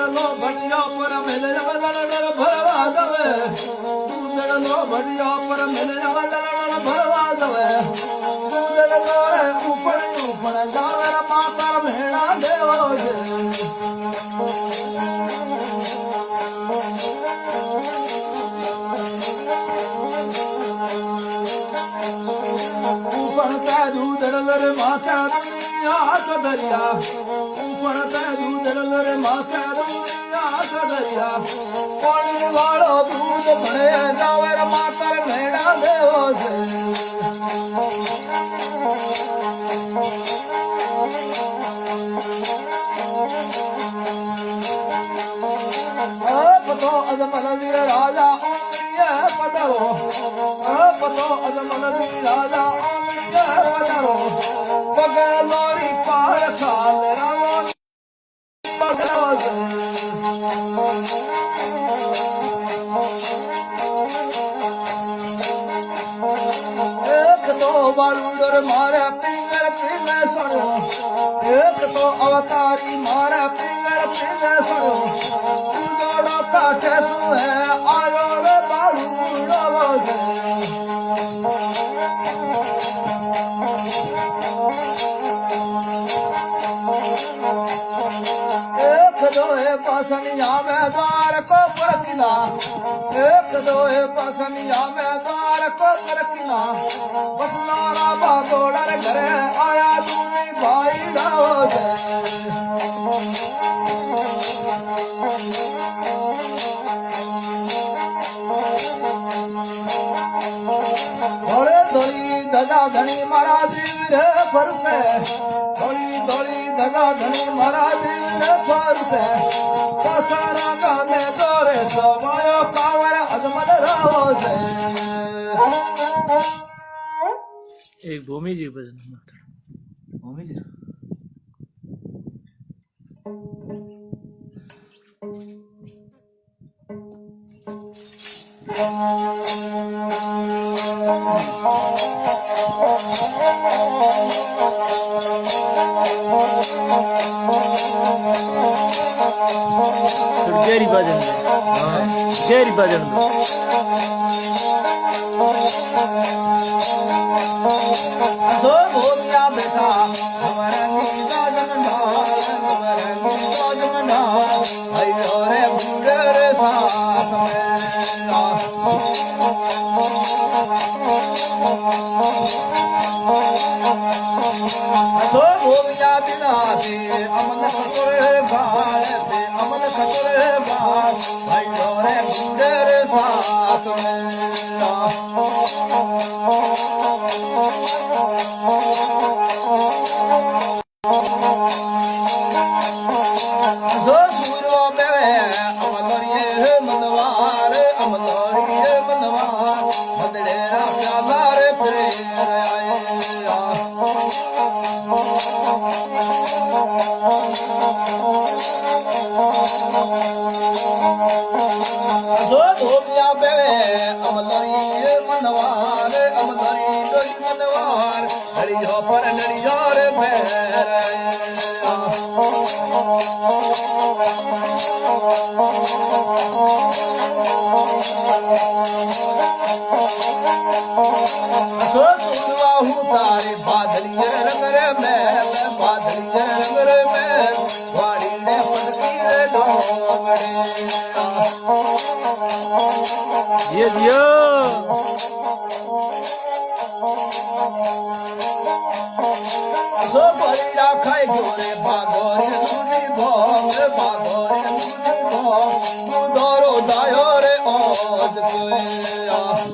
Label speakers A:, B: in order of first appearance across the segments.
A: लो भटिया पर मिले भरवा दवे लो भटिया पर मिले भरवा दवे ऊपर ऊपर जावे माता भेड़ा देवो ऊपर का दूध रे माता आस दरिया ऊपर का दूध रे माता दरिया पानी वालो दूध भरे जावे माता भेड़ा देवो पतो अजमल वीर राजा पदरो पतो अजमल वीर राजा पदरो पगे लोरी पार खाल रावो एक तो बालूर मारे पिंगर पिंगे सरो एक तो अवतारी मारे पिंगर पिंगे सरो जोड़ो काटे सुहे आयो रे बालूर एक दो है पसनिया में द्वार को परकिला एक दो है पसनिया में द्वार को परकिला बसनारा बागोड़ा घरे आया दूनी भाई जाओ थोड़े थोड़ी धजा धनी महाराज फर पे थोड़ी थोड़ी धजा धनी महाराज फर पे सारा गाने दौरे समायो कावर अजमल राव से
B: एक भूमि जी भजन
A: भूमि जी
B: जेरी भजन जेरी भजन
A: दो भोगिया बेटा हमारा नीला जमना अयो रे भूरे रे साथ दो भोगिया बिना से अमन खतरे भाई से अमन खतरे भाई अयो रे भूरे रे साथ तारे बादलिया रंग रे मैं बादलिया रंग रे मैं वाड़ी ने पटकी रे डोंगरे
B: ये दियो
A: सो बलिया खाए जोरे बागोरे दूधी भोग बागोरे दूधी भोग दूधरो दायो रे ओज कोए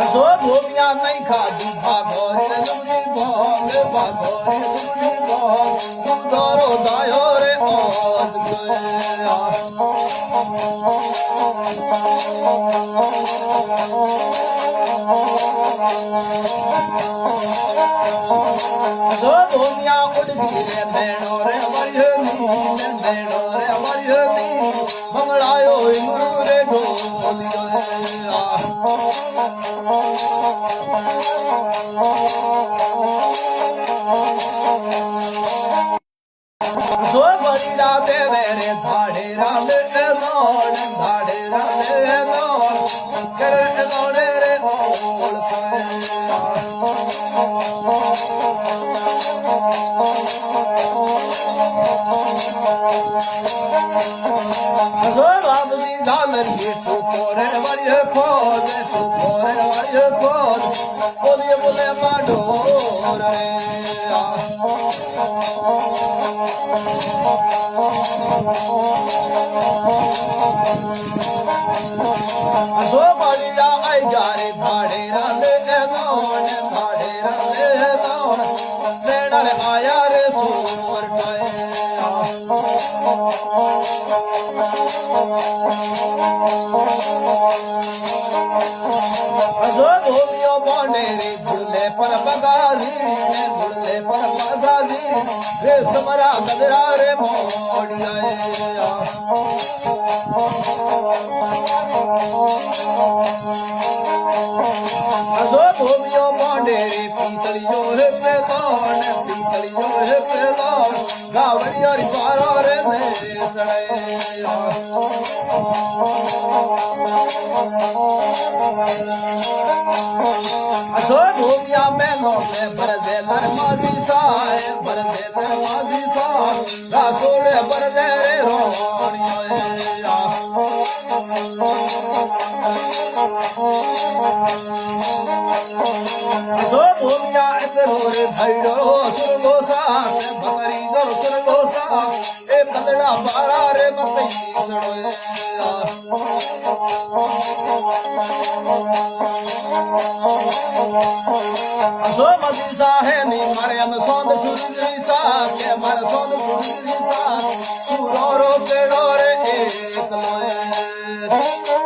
A: दो भूमिया नहीं खादी बागोरे दूधी भोग बागोरे दूधी भोग दूधरो दायो रे ओज कोए दो भूमिया उड़ गई रे बेड़ो रे मंगड़ायो मुरे ढोलियो रे જો બળી રાતે વેરે ધાડે રામે મોણ ધાડે રામે મોણ કરે મોણે રે ઓળ જો રામની ઝાલરી ટોપરે વાળીએ ખોદ ટોપરે વાળીએ ખોદ બોલીએ બોલે માડો રે જો બળિયા આઈ ગારે ધાડે રામે મોણ ધાડે રામે મોણ મેળારે આયા રે સોરટાએ જો ભૂમિયો બોને રે ભૂલે પર બગાજી રે સમરા ગદરા રે મોડિયા જો ભૂમિયો બોને રે પીતળિયો હે પેલોણ પીતળિયો હે પેલોણ ગાવડિયો રી પારો રે ને સડે જો ભૂમિયા મેલો મે ભરદે નરમાજી સાય ભરદે નરમાજી સાય રાસોડે ભરદે રે રોણિયો જો ભૂમિયા એટલો રે ભૈડો સુરગોસા ભમરી જો સુરગોસા એ પદડા પારા રે મતઈ સડોય જો મદીસા હે ની મારે અમ સોંદ સુરજી સા કે મારે સોંદ સુરજી સા સુરો રો કે રે એક લોય